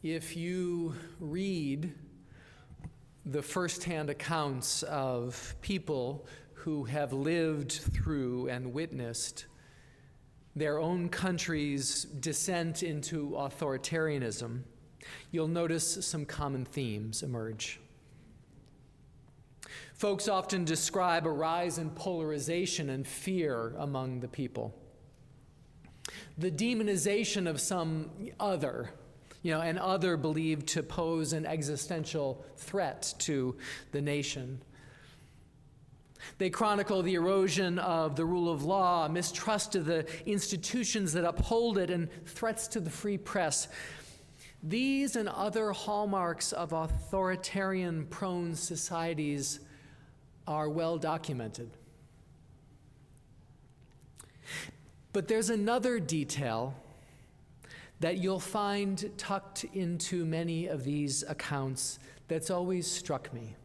If you read the firsthand accounts of people who have lived through and witnessed their own country's descent into authoritarianism, you'll notice some common themes emerge. Folks often describe a rise in polarization and fear among the people. The demonization of some other, an other believed to pose an existential threat to the nation. They chronicle the erosion of the rule of law, mistrust of the institutions that uphold it, and threats to the free press. These and other hallmarks of authoritarian-prone societies are well documented. But there's another detail that you'll find tucked into many of these accounts that's always struck me.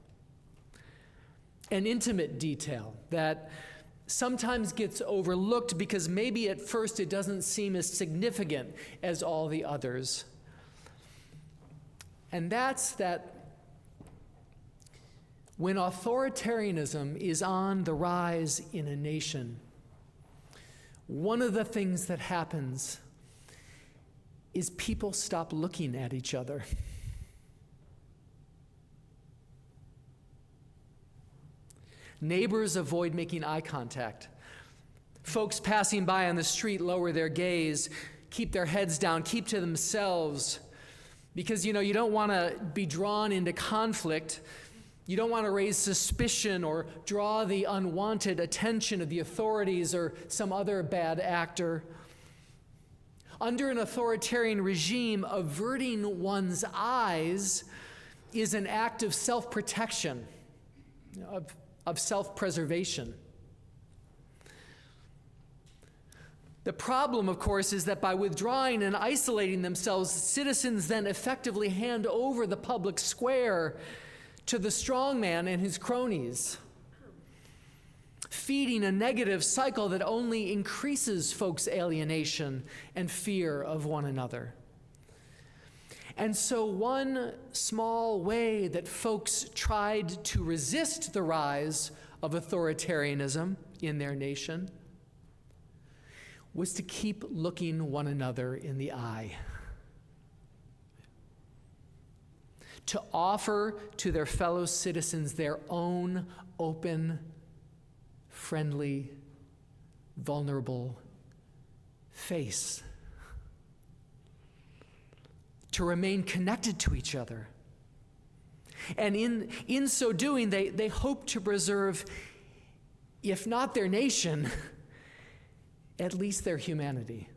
An intimate detail that sometimes gets overlooked because maybe at first it doesn't seem as significant as all the others. And that's that when authoritarianism is on the rise in a nation, one of the things that happens is people stop looking at each other. Neighbors avoid making eye contact. Folks passing by on the street lower their gaze, keep their heads down, keep to themselves, because you don't want to be drawn into conflict. You don't want to raise suspicion or draw the unwanted attention of the authorities or some other bad actor. Under an authoritarian regime, averting one's eyes is an act of self-protection, of self-preservation. The problem, of course, is that by withdrawing and isolating themselves, citizens then effectively hand over the public square to the strongman and his cronies, feeding a negative cycle that only increases folks' alienation and fear of one another. And so one small way that folks tried to resist the rise of authoritarianism in their nation was to keep looking one another in the eye, to offer to their fellow citizens their own open, friendly, vulnerable face, to remain connected to each other. And in so doing, they hope to preserve, if not their nation, at least their humanity.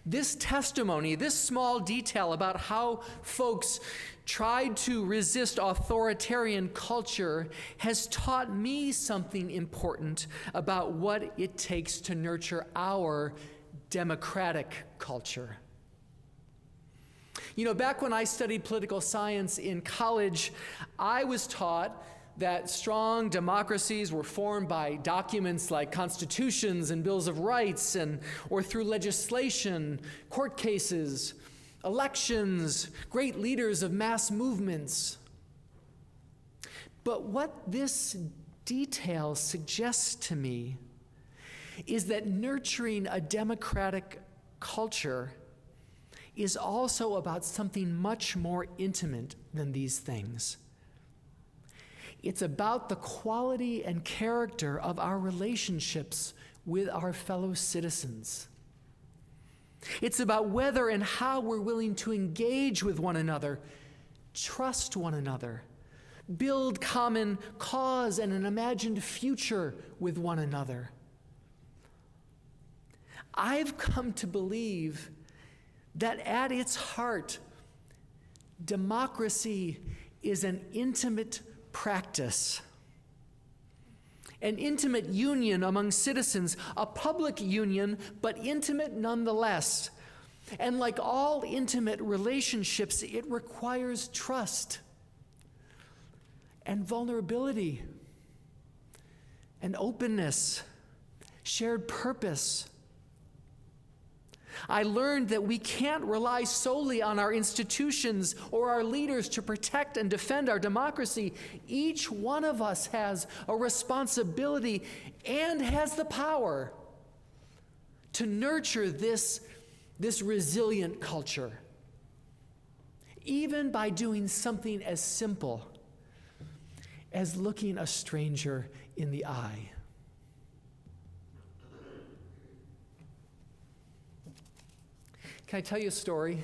This testimony, this small detail about how folks tried to resist authoritarian culture has taught me something important about what it takes to nurture our democratic culture. Back when I studied political science in college, I was taught that strong democracies were formed by documents like constitutions and bills of rights, or through legislation, court cases, elections, great leaders of mass movements. But what this detail suggests to me is that nurturing a democratic culture is also about something much more intimate than these things. It's about the quality and character of our relationships with our fellow citizens. It's about whether and how we're willing to engage with one another, trust one another, build common cause and an imagined future with one another. I've come to believe that at its heart, democracy is an intimate practice, an intimate union among citizens, a public union, but intimate nonetheless. And like all intimate relationships, it requires trust and vulnerability and openness, shared purpose. I learned that we can't rely solely on our institutions or our leaders to protect and defend our democracy. Each one of us has a responsibility and has the power to nurture this resilient culture, even by doing something as simple as looking a stranger in the eye. Can I tell you a story?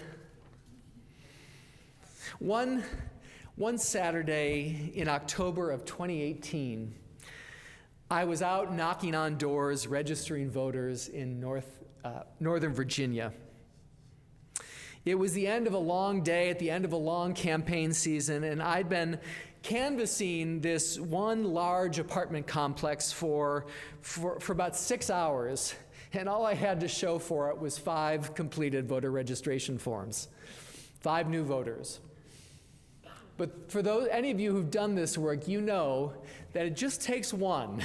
One Saturday in October of 2018, I was out knocking on doors, registering voters in Northern Virginia. It was the end of a long day, at the end of a long campaign season, and I'd been canvassing this one large apartment complex for about 6 hours. And all I had to show for it was 5 completed voter registration forms, 5 new voters. But for any of you who've done this work, you know that it just takes one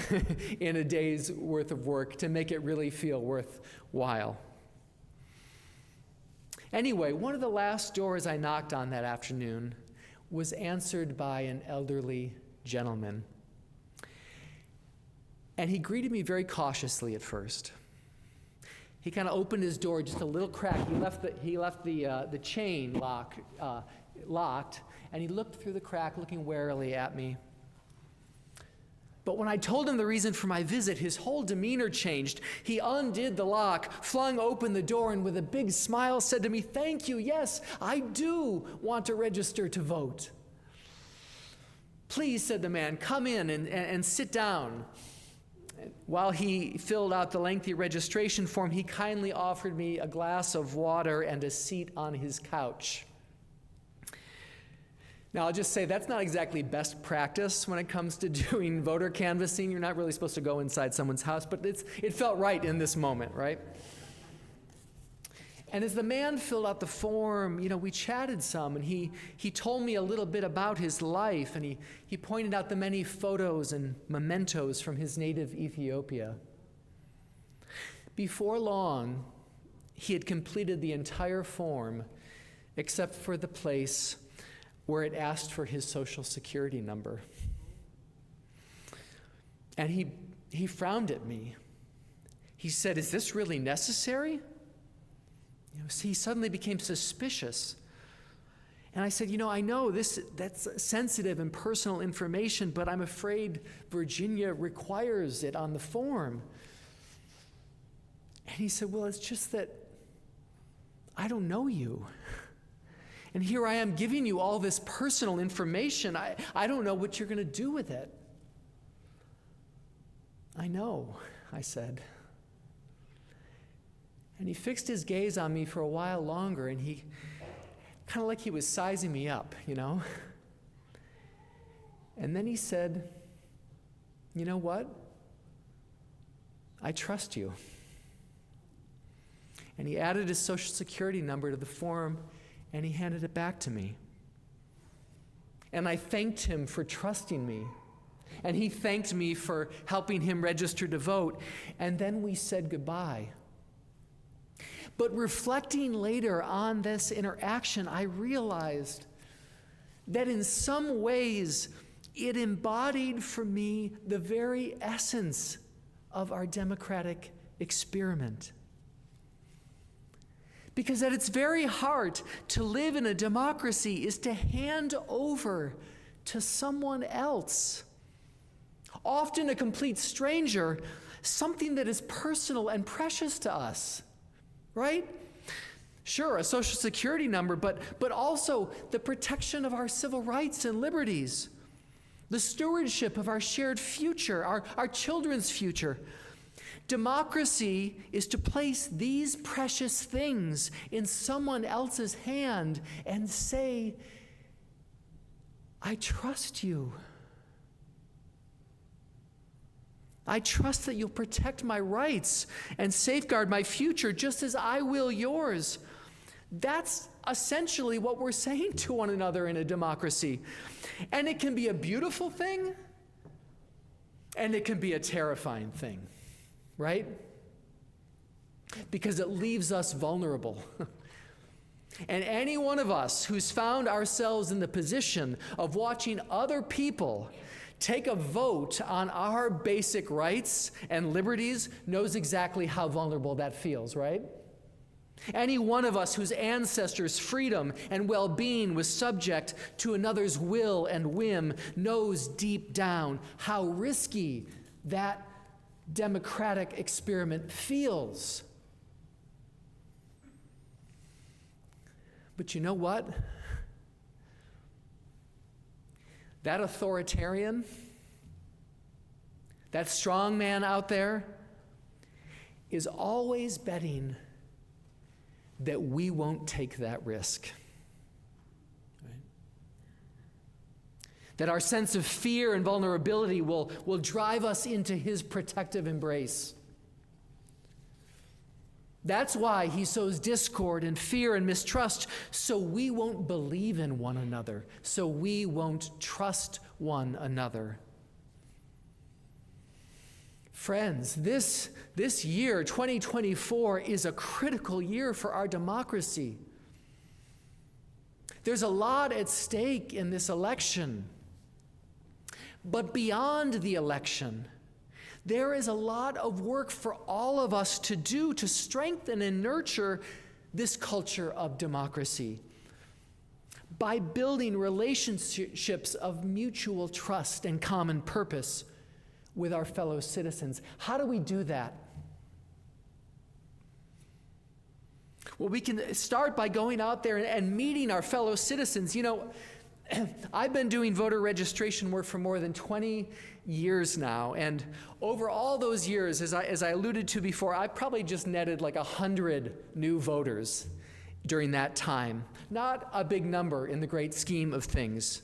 in a day's worth of work to make it really feel worthwhile. Anyway, one of the last doors I knocked on that afternoon was answered by an elderly gentleman. And he greeted me very cautiously at first. He kind of opened his door just a little crack. He left the chain locked, and he looked through the crack, looking warily at me. But when I told him the reason for my visit, his whole demeanor changed. He undid the lock, flung open the door, and with a big smile said to me, "Thank you, yes, I do want to register to vote." "Please," said the man, "come in and sit down." While he filled out the lengthy registration form, he kindly offered me a glass of water and a seat on his couch. Now, I'll just say that's not exactly best practice when it comes to doing voter canvassing. You're not really supposed to go inside someone's house, but it felt right in this moment, right? And as the man filled out the form, we chatted some, and he told me a little bit about his life, and he pointed out the many photos and mementos from his native Ethiopia. Before long, he had completed the entire form except for the place where it asked for his Social Security number. And he frowned at me. He said, "Is this really necessary?" He suddenly became suspicious. And I said, I know that's sensitive and personal information, but I'm afraid Virginia requires it on the form. And he said, "Well, it's just that I don't know you. And here I am giving you all this personal information. I don't know what you're going to do with it." "I know," I said. And he fixed his gaze on me for a while longer, and he kind of like he was sizing me up, And then he said, "You know what? I trust you." And he added his Social Security number to the form, and he handed it back to me. And I thanked him for trusting me. And he thanked me for helping him register to vote. And then we said goodbye. But reflecting later on this interaction, I realized that in some ways it embodied for me the very essence of our democratic experiment. Because at its very heart, to live in a democracy is to hand over to someone else, often a complete stranger, something that is personal and precious to us. Right? Sure, a Social Security number, but also the protection of our civil rights and liberties, the stewardship of our shared future, our children's future. Democracy is to place these precious things in someone else's hand and say, "I trust you. I trust that you'll protect my rights and safeguard my future just as I will yours." That's essentially what we're saying to one another in a democracy. And it can be a beautiful thing, and it can be a terrifying thing, right? because it leaves us vulnerable. And any one of us who's found ourselves in the position of watching other people take a vote on our basic rights and liberties knows exactly how vulnerable that feels, right? Any one of us whose ancestors' freedom and well-being was subject to another's will and whim knows deep down how risky that democratic experiment feels. But you know what? That authoritarian, that strong man out there is always betting that we won't take that risk. Right? That our sense of fear and vulnerability will drive us into his protective embrace. That's why he sows discord and fear and mistrust, so we won't believe in one another, so we won't trust one another. Friends, this year, 2024, is a critical year for our democracy. There's a lot at stake in this election. But beyond the election, there is a lot of work for all of us to do to strengthen and nurture this culture of democracy by building relationships of mutual trust and common purpose with our fellow citizens. How do we do that? Well, we can start by going out there and meeting our fellow citizens. You know, I've been doing voter registration work for more than 20 years now, and over all those years, as I alluded to before, I probably just netted like 100 new voters during that time. Not a big number in the great scheme of things.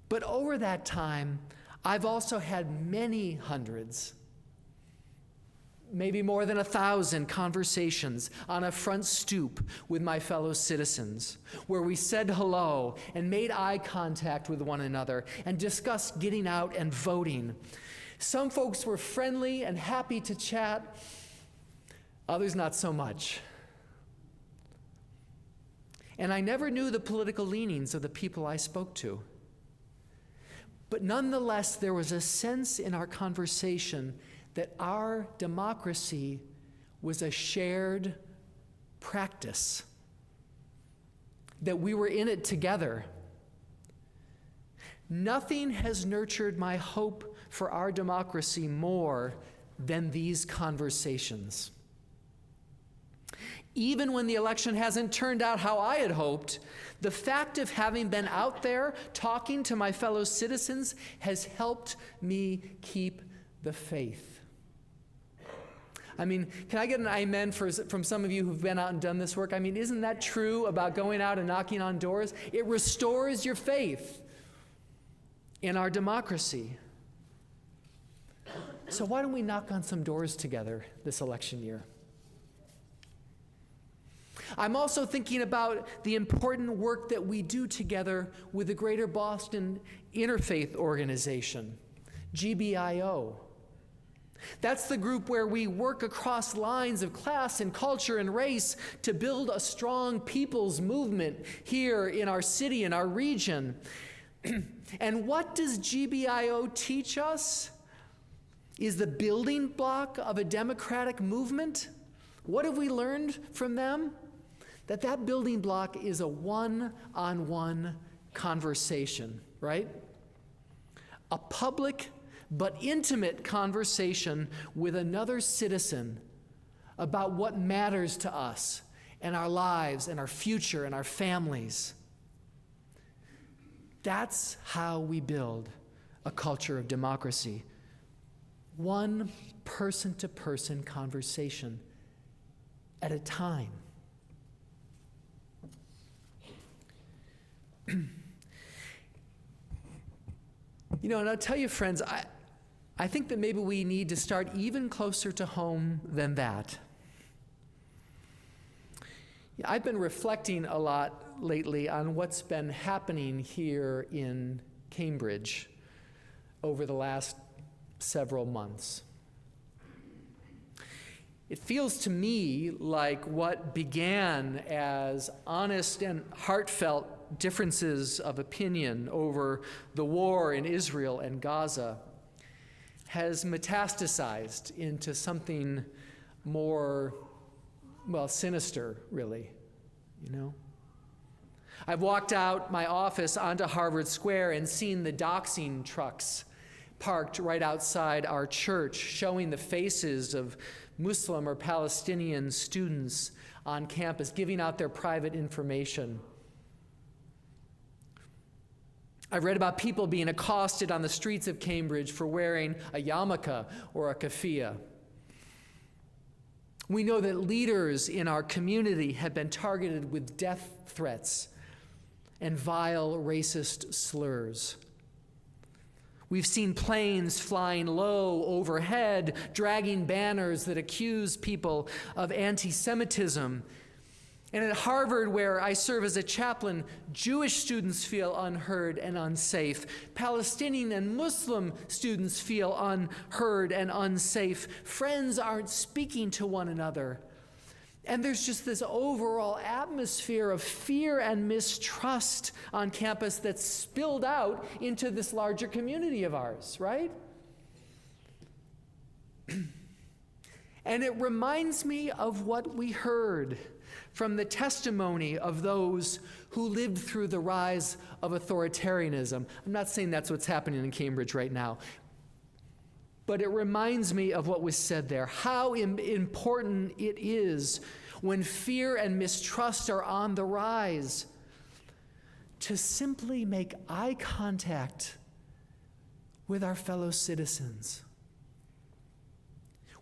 But over that time, I've also had many hundreds, maybe more than 1,000 conversations on a front stoop with my fellow citizens, where we said hello and made eye contact with one another and discussed getting out and voting. Some folks were friendly and happy to chat, others not so much. And I never knew the political leanings of the people I spoke to. But nonetheless, there was a sense in our conversation that our democracy was a shared practice, that we were in it together. Nothing has nurtured my hope for our democracy more than these conversations. Even when the election hasn't turned out how I had hoped, the fact of having been out there talking to my fellow citizens has helped me keep the faith. I mean, can I get an amen from some of you who've been out and done this work? I mean, isn't that true about going out and knocking on doors? It restores your faith in our democracy. So why don't we knock on some doors together this election year? I'm also thinking about the important work that we do together with the Greater Boston Interfaith Organization, GBIO. That's the group where we work across lines of class and culture and race to build a strong people's movement here in our city, in our region. And what does GBIO teach us? Is the building block of a democratic movement? What have we learned from them? That building block is a one-on-one conversation, right? A public but intimate conversation with another citizen about what matters to us and our lives and our future and our families. That's how we build a culture of democracy. One person-to-person conversation at a time. You know, and I'll tell you, friends, I think that maybe we need to start even closer to home than that. I've been reflecting a lot lately on what's been happening here in Cambridge over the last several months. It feels to me like what began as honest and heartfelt differences of opinion over the war in Israel and Gaza has metastasized into something more, well, sinister, really, you know? I've walked out my office onto Harvard Square and seen the doxing trucks parked right outside our church, showing the faces of Muslim or Palestinian students on campus, giving out their private information. I've read about people being accosted on the streets of Cambridge for wearing a yarmulke or a keffiyeh. We know that leaders in our community have been targeted with death threats and vile racist slurs. We've seen planes flying low overhead, dragging banners that accuse people of anti-Semitism. And at Harvard, where I serve as a chaplain, Jewish students feel unheard and unsafe. Palestinian and Muslim students feel unheard and unsafe. Friends aren't speaking to one another. And there's just this overall atmosphere of fear and mistrust on campus that's spilled out into this larger community of ours, right? And it reminds me of what we heard from the testimony of those who lived through the rise of authoritarianism. I'm not saying that's what's happening in Cambridge right now, but it reminds me of what was said there, how important it is when fear and mistrust are on the rise to simply make eye contact with our fellow citizens,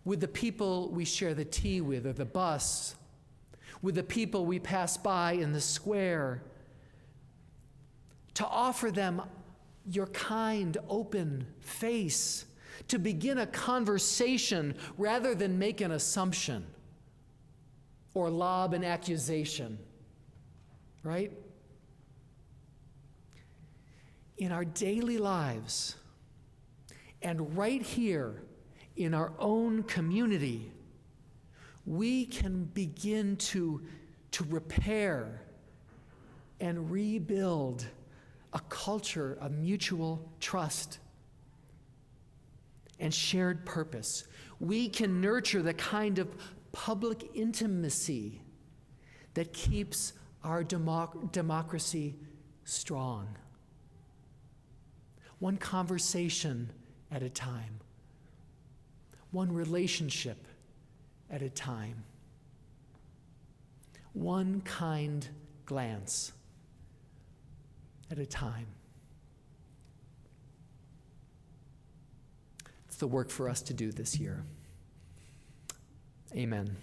with the people we share the tea with or the bus, with the people we pass by in the square, to offer them your kind, open face, to begin a conversation rather than make an assumption or lob an accusation, right? In our daily lives, and right here in our own community, we can begin to repair and rebuild a culture of mutual trust and shared purpose. We can nurture the kind of public intimacy that keeps our democracy strong. One conversation at a time, one relationship at a time, one kind glance at a time. It's the work for us to do this year. Amen.